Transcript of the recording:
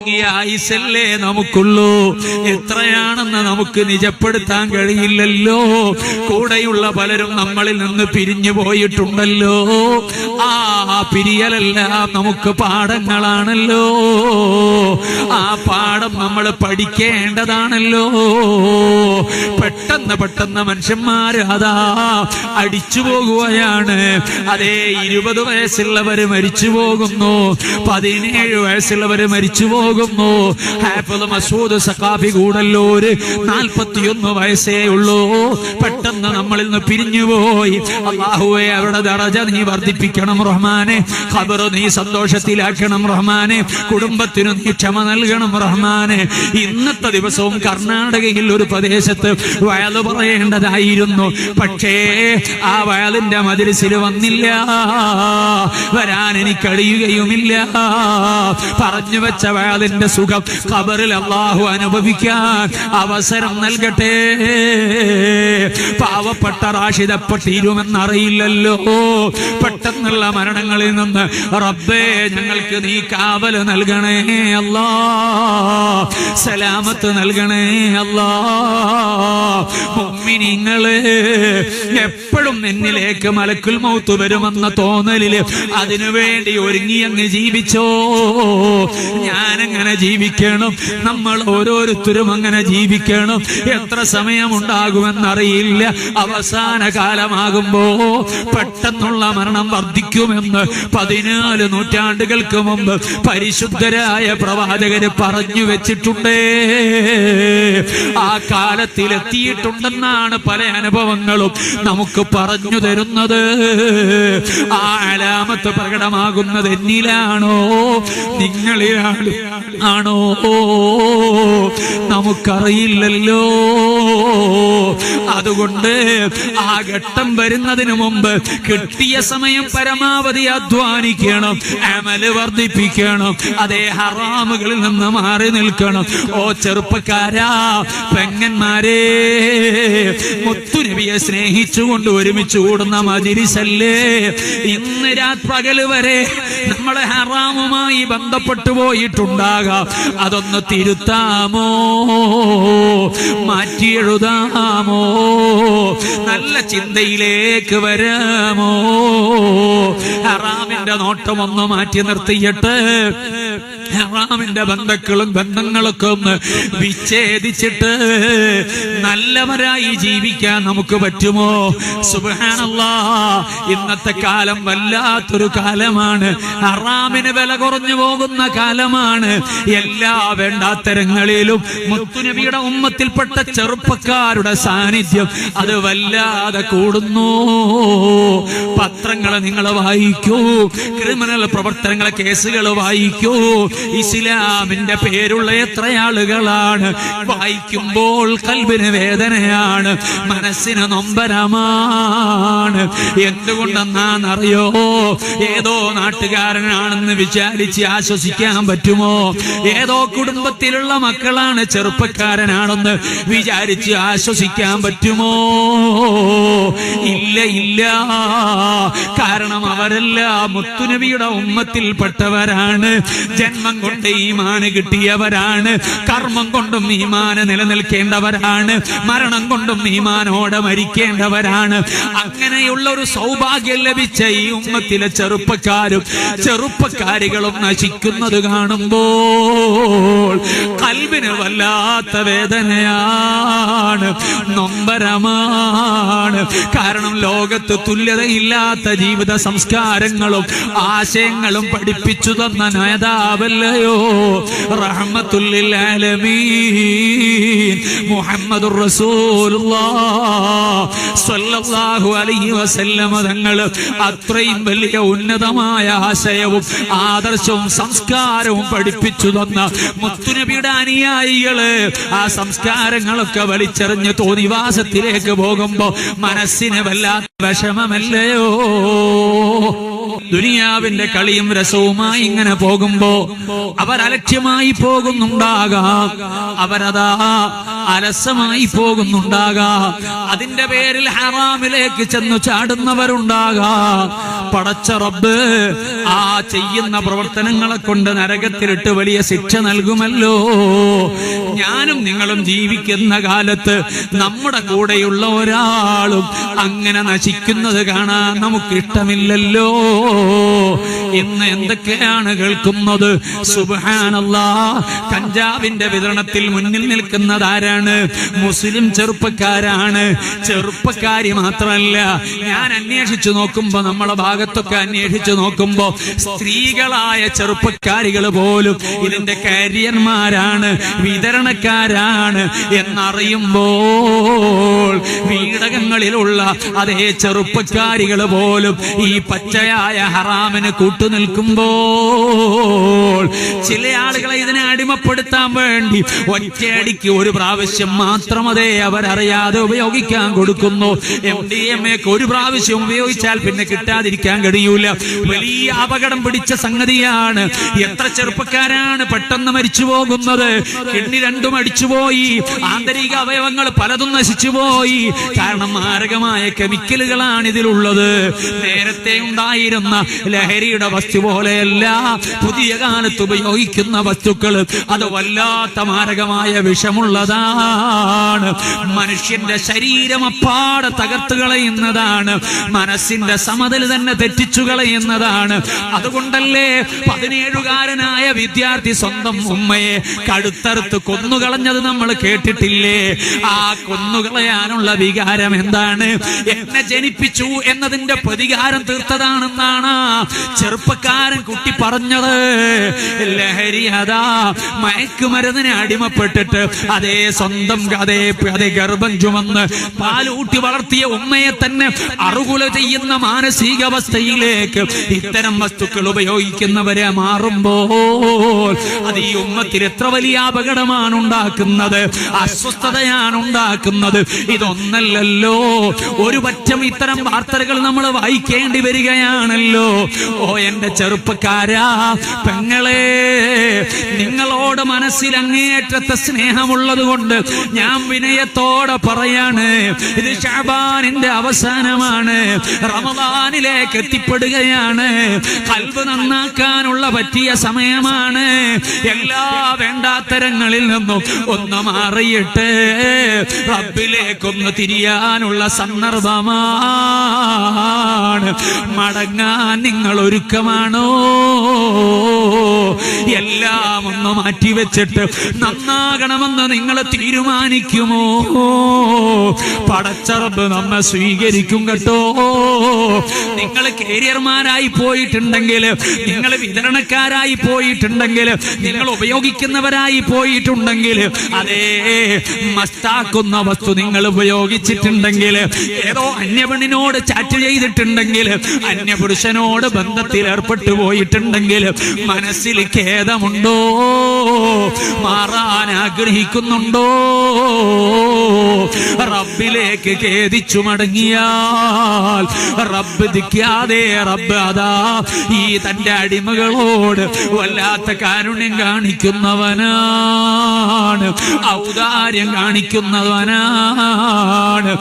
ആയുസല്ലേ നമുക്കുള്ളൂ. എത്രയാണെന്ന് നമുക്ക് നിജപ്പെടുത്താൻ കഴിയില്ലല്ലോ. കൂടെയുള്ള പലരും നമ്മളിൽ നിന്ന് പിരിഞ്ഞു പോയിട്ടുണ്ടല്ലോ. ആ പിരിയലെല്ലാം നമുക്ക് പാഠങ്ങളാണല്ലോ. ആ പാഠം നമ്മൾ പഠിക്കേണ്ടതാണല്ലോ. പെട്ടെന്ന് മനുഷ്യന്മാര് അതാ അടിച്ചു പോകുകയാണ്. അതേ 20 വയസ്സുള്ളവര് മരിച്ചു പോകുന്നു, 17 വയസ്സുള്ളവര് മരിച്ചു പോകുന്നു. ഹാഫിള് മസൂദ് സഖാഫി കൂടല്ലോ 41 വയസ്സേ ഉള്ളൂ. പെട്ടെന്ന് നമ്മളിൽ നിന്ന് പിരിഞ്ഞുപോയി. അല്ലാഹുവേ, അവരുടെ ദറജ നീ വർദ്ധിപ്പിക്കണം റഹ്മാനെ. ഖബർ നീ സന്തോഷത്തിലാക്കണം റഹ്മാനെ. കുടുംബത്തിനു നീ ക്ഷമ നൽകണം റഹ്മാനെ. ഇന്നത്തെ ദിവസവും കർണാടകയിൽ ഒരു പ്രദേശത്ത് വയല് പറയേണ്ടതായിരുന്നു. പക്ഷേ ആ വയലിന്റെ മജ്‌ലിസിൽ വന്നില്ല, വരാൻ എനിക്ക് കഴിയുകയുമില്ല. പറഞ്ഞു വെച്ച വയലിന്റെ സുഖം ഖബറിൽ അല്ലാഹു അനുഭവിക്കാൻ അവസരം നൽകട്ടെ. പാവപ്പെട്ട റാഷിദ് എപ്പോൾ തീരുമെന്നറിയില്ലല്ലോ. പെട്ടെന്നുള്ള മരണങ്ങളിൽ നിന്ന് റബ്ബേ ഞങ്ങൾക്ക് നീ കാവല് നൽകണേ അല്ലാ, സലാമത്ത് നൽകണേ അല്ലാ. മുഅ്മിനീങ്ങളെ, എപ്പോഴും എന്നിലേക്ക് മലക്കുൽ മൗത്ത് വരുമെന്ന തോന്നലില് അതിനുവേണ്ടി ഒരുങ്ങി അങ്ങ് ജീവിച്ചോ. ഞാനങ്ങനെ ജീവിക്കണം, നമ്മൾ ഓരോരുത്തരും അങ്ങനെ ജീവിക്കണം. എത്ര സമയമുണ്ടാകുമെന്നറിയില്ല. അവസാന കാലമാകുമ്പോ പെട്ടെന്നുള്ള മരണം വർദ്ധിക്കുമെന്ന് 14 നൂറ്റാണ്ടുകൾക്ക് മുമ്പ് പരിശുദ്ധരായ പ്രവാചകര് പറഞ്ഞു വെച്ചിട്ടുണ്ടേ. ആ കാലത്തിലെത്തിയിട്ടുണ്ടെന്നാണ് പല അനുഭവങ്ങളും നമുക്ക് പറഞ്ഞു തരുന്നത്. ആ അലാമത്ത് പ്രകടമാകുന്നത് എന്നിലാണോ നിങ്ങളിലാണോ നമുക്കറിയില്ലല്ലോ. അതുകൊണ്ട് ആ ഘട്ടം വരുന്നതിന് മുമ്പ് കിട്ടിയ സമയം പരമാവധി അധ്വാനിക്കണം, അമല് വർദ്ധിപ്പിക്കണം, അതേ ഹറാമുകളിൽ നിന്ന് മാറി നിൽക്കണം. ഓ ചെറുപ്പക്കാരാ, പെങ്ങന്മാരെ, മുത്തുനബിയെ സ്നേഹിച്ചുകൊണ്ട് ഒരുമിച്ച് കൂടുന്ന മജ്‌ലിസല്ലേ. ഇന്ന് പകല് വരെ നമ്മളെ ഹറാമുമായി ബന്ധപ്പെട്ടു പോയിട്ടുണ്ടാകാം. അതൊന്ന് തിരുത്താമോ, മാറ്റിയെഴുതാമോ, നല്ല ചിന്തയിലേക്ക് വരാമോ? ഹറാമിന്റെ നോട്ടമൊന്ന് മാറ്റി നിർത്തിയിട്ട് ഹറാമിന്റെ ബന്ധങ്ങളൊക്കെ ഒന്ന് വിച്ഛേദിച്ചിട്ട് നല്ലവരായി ജീവിക്കാൻ നമുക്ക് പറ്റുമോ? സുബ്ഹാനല്ലാഹ്, ഇന്നത്തെ കാലം വല്ലാത്തൊരു കാലമാണ്. ഹറാമിന് വില കുറഞ്ഞു പോകുന്ന കാലമാണ്. എല്ലാ വേണ്ടാത്തരങ്ങളിലും മുത്തുനബിയുടെ ഉമ്മത്തിൽപ്പെട്ട ചെറുപ്പക്കാരുടെ സാന്നിധ്യം അത് വല്ലാതെ കൂടുന്നു. പത്രങ്ങൾ നിങ്ങൾ വായിക്കൂ, ക്രിമിനൽ പ്രവർത്തനങ്ങളെ കേസുകൾ വായിക്കൂ. ഇസ്ലാമിന്റെ പേരുള്ള എത്ര ആളുകളാണ്. വായിക്കുമ്പോൾ കൽബിന് വേദനയാണ്, മനസ്സിന് നൊമ്പരമാണ്. എന്തുകൊണ്ടെന്നാണെന്നറിയോ? ഏതോ നാട്ടുകാരനാണെന്ന് വിചാരിച്ച് ആശ്വസിക്കാൻ പറ്റുമോ? ഏതോ കുടുംബത്തിലുള്ള മക്കളാണ്, ചെറുപ്പക്കാരനാണെന്ന് വിചാരിച്ച് ആശ്വസിക്കാൻ പറ്റുമോ? ഇല്ല, ഇല്ല. കാരണം അവരെല്ലാം മുത്തുനബിയുടെ ഉമ്മത്തിൽപ്പെട്ടവരാണ്. ജന്മം കൊണ്ട് ഈമാന് കിട്ടിയവരാണ്, കർമ്മം കൊണ്ടും ഈമാന് നിലനിൽക്കേണ്ടവരാണ്, മരണം കൊണ്ടും ഈമാനോടെ മരിക്കേണ്ടവരാണ്. അങ്ങനെയുള്ള ഒരു സൗഭാഗ്യം ലഭിച്ച ഈ ഉമ്മത്തിലെ ചെറുപ്പക്കാരും ചെറുപ്പക്കാരികളും നശിക്കുന്നത് കാണുമ്പോൾ കൽബിന് വല്ലാത്ത വേദനയാണ്, നൊമ്പരമാണ്. കാരണം ലോകത്ത് തുല്യതയില്ലാത്ത ജീവിത സംസ്കാരങ്ങളും ആശയങ്ങളും പഠിപ്പിച്ചു തന്ന നേതാവല്ലയോ റഹ്മത്തുൽ ലിൽ ആലമീൻ മുഹമ്മദുർ റസൂലുള്ളാഹ് സ്വല്ലല്ലാഹു അലൈഹി വസല്ലം തങ്ങൾ. അത്രയും വലിയ ഉന്നതമായ ആശയവും ആദർശവും സംസ്കാരവും പഠിപ്പിച്ചു തന്ന മുത്തുനബിയുടെ അനുയായികള് ആ സംസ്കാരങ്ങളൊക്കെ വലിച്ചെറിഞ്ഞ് തോന്നിവാസത്തിലേക്ക് പോകുമ്പോ മനസ്സിന് വല്ലാത്ത വിഷമമല്ലയോ? ദുനിയാവിന്റെ കളിയും രസവുമായി ഇങ്ങനെ പോകുമ്പോ അവരലക്ഷ്യമായി പോകുന്നുണ്ടാകാം, അവരതാ അലസമായി പോകുന്നുണ്ടാകാം, അതിന്റെ പേരിൽ ഹറാമിലേക്ക് ചെന്നു ചാടുന്നവരുണ്ടാകാം. പടച്ച റബ്ബ് ആ ചെയ്യുന്ന പ്രവർത്തനങ്ങളെ കൊണ്ട് നരകത്തിലിട്ട് വലിയ ശിക്ഷ നൽകുമല്ലോ. ഞാനും നിങ്ങളും ജീവിക്കുന്ന കാലത്ത് നമ്മുടെ കൂടെയുള്ള ഒരാളും അങ്ങനെ നശിക്കുന്നത് കാണാൻ നമുക്ക് ഇഷ്ടമില്ലല്ലോ. ഇന്ന് എന്തൊക്കെയാണ് കേൾക്കുന്നത്? സുബ്ഹാനല്ലാഹ്, കഞ്ചാവിന്റെ വിതരണത്തിൽ മുന്നിൽ നിൽക്കുന്നത് ആരാണ്? മുസ്ലിം ചെറുപ്പക്കാരാണ്. ചെറുപ്പക്കാരി മാത്രമല്ല, ഞാൻ അന്വേഷിച്ചു നോക്കുമ്പോ, നമ്മളെ ഭാഗത്തൊക്കെ അന്വേഷിച്ചു നോക്കുമ്പോ സ്ത്രീകളായ ചെറുപ്പക്കാരികൾ പോലും ഇതിന്റെ കാരിയന്മാരാണ്, വിതരണക്കാരാണ് എന്നറിയുമ്പോൾ വീടകങ്ങളിലുള്ള അതേ ചെറുപ്പക്കാരികൾ പോലും ഈ പച്ചയായ ഹറാമിന് കൂട്ടുനിൽക്കുമ്പോൾ ചില ആളുകളെ ഇതിനെ അടിമപ്പെടുത്താൻ വേണ്ടി ഒറ്റയടിക്ക് ഒരു പ്രാവശ്യം മാത്രം അതേ അവരറിയാതെ ഉപയോഗിക്കാൻ കൊടുക്കുന്നു. MDMA ഒരു പ്രാവശ്യം ഉപയോഗിച്ചാൽ പിന്നെ കിട്ടാതിരിക്കാൻ കഴിയൂല. വലിയ അപകടം പിടിച്ച സംഗതിയാണ്. എത്ര ചെറുപ്പക്കാരാണ് പെട്ടെന്ന് മരിച്ചു പോകുന്നത്? കിഡ്നി രണ്ടും അടിച്ചുപോയി, ആന്തരിക അവയവങ്ങൾ പലതും നശിച്ചുപോയി. കാരണം മാരകമായ കെമിക്കലുകളാണ് ഇതിലുള്ളത്. നേരത്തെ ഉണ്ടായിരുന്ന ലഹരിയുടെ വസ്തു പോലെയല്ല പുതിയ കാലത്ത് ഉപയോഗിക്കുന്ന വസ്തുക്കൾ. അത് വല്ലാത്ത മാരകമായ വിഷമുള്ളതാണ്. മനുഷ്യന്റെ ശരീരം അപ്പാടെ തകർത്തു കളയുന്നതാണ്. മനസ്സിന്റെ സമതൽ തന്നെ തെറ്റിച്ചു കളയുന്നതാണ്. അതുകൊണ്ടല്ലേ 17കാരനായ വിദ്യാർത്ഥി സ്വന്തം ഉമ്മയെ കടുത്തറുത്ത് കൊന്നുകളഞ്ഞത് നമ്മൾ കേട്ടിട്ടില്ലേ? ആ കൊന്നുകളയാനുള്ള വികാരം എന്താണ്? എന്നെ ജനിപ്പിച്ചു എന്നതിന്റെ പ്രതികാരം തീർത്തതാണെന്നാണ് ചെറുപ്പക്കാരൻ കുട്ടി പറഞ്ഞത്. ലഹരി അതാ മയക്കുമരുന്നിനെ അടിമപ്പെട്ടിട്ട് അതേ സ്വന്തം അതേ ഗർഭം ചുമന്ന് പാലൂട്ടി വളർത്തിയ ഉമ്മയെ തന്നെ അറുകുല ചെയ്യുന്ന മാനസികാവസ്ഥയിലേക്ക് ഇത്തരം വസ്തുക്കൾ ഉപയോഗിക്കുന്നവരെ മാറുമ്പോൾ അത് ഈ ഉമ്മത്തിൽ എത്ര വലിയ അപകടമാണ് ഉണ്ടാക്കുന്നത്, അസ്വസ്ഥതയാണ് ഉണ്ടാക്കുന്നത്. ഇതൊന്നല്ലല്ലോ, ഒരു പറ്റം ഇത്തരം വാർത്തകൾ നമ്മൾ വായിക്കേണ്ടി വരികയാണല്ലോ. ഓ എന്റെ ചെറുപ്പക്കാരാ, പെങ്ങളെ, നിങ്ങളോട് മനസ്സിൽ അങ്ങേയറ്റത്തെ സ്നേഹമുള്ളത് കൊണ്ട് ഞാൻ വിനയത്തോടെ പറയാണ്, ഇത് ശഅബാനിന്റെ അവസാനമാണ്, റമദാനിലേക്ക് എത്തിപ്പെടുകയാണ്. ഖൽബ് നന്നാക്കാനുള്ള പറ്റിയ സമയമാണ്. എല്ലാ വേണ്ടാത്തരങ്ങളിൽ നിന്നും ഒന്ന് മാറിയിട്ട് റബ്ബിലേക്കൊന്ന് തിരിയാനുള്ള സന്ദർഭമാണ്. മടങ്ങാൻ നിങ്ങൾ ഒരുക്കമാണോ? എല്ലാം ഒന്ന് മാറ്റിവെച്ചിട്ട് നന്നാകണമെന്ന് നിങ്ങൾ തീരുമാനിക്കുമോ? പടച്ച റബ്ബ് നമ്മെ സ്വീകരിക്കും കേട്ടോ. നിങ്ങൾ കേരിയർമാരായി പോയിട്ടുണ്ടെങ്കിൽ, നിങ്ങൾ വിതരണക്കാരായി പോയിട്ടുണ്ടെങ്കിൽ, നിങ്ങൾ ഉപയോഗിക്കുന്നവരായി പോയിട്ടുണ്ടെങ്കിൽ, അതേ മസ്താക്കുന്ന വസ്തു നിങ്ങൾ ഉപയോഗിച്ചിട്ടുണ്ടെങ്കിൽ, ഏതോ അന്യപെണ്ണിനോട് ചാറ്റ് ചെയ്തിട്ടുണ്ടെങ്കിൽ, അന്യപുരുഷനോട് ബന്ധത്തിൽ ഏർപ്പെട്ടു പോയിട്ടുണ്ടെങ്കിൽ മനസ്സിൽ ഖേദമുണ്ടോ? മാറാൻ ആഗ്രഹിക്കുന്നുണ്ടോ? റബ്ബിലേക്ക് ഖേദിച്ചു മടങ്ങിയാൽ റബ്ബ് ദിക്കാതെ റബ്ബ് അതാ ഈ തന്റെ അടിമകളോട് വല്ലാത്ത കാരുണ്യം കാണിക്കുന്നവനാണ്, ഔദാര്യം കാണിക്കുന്നവനാണ്.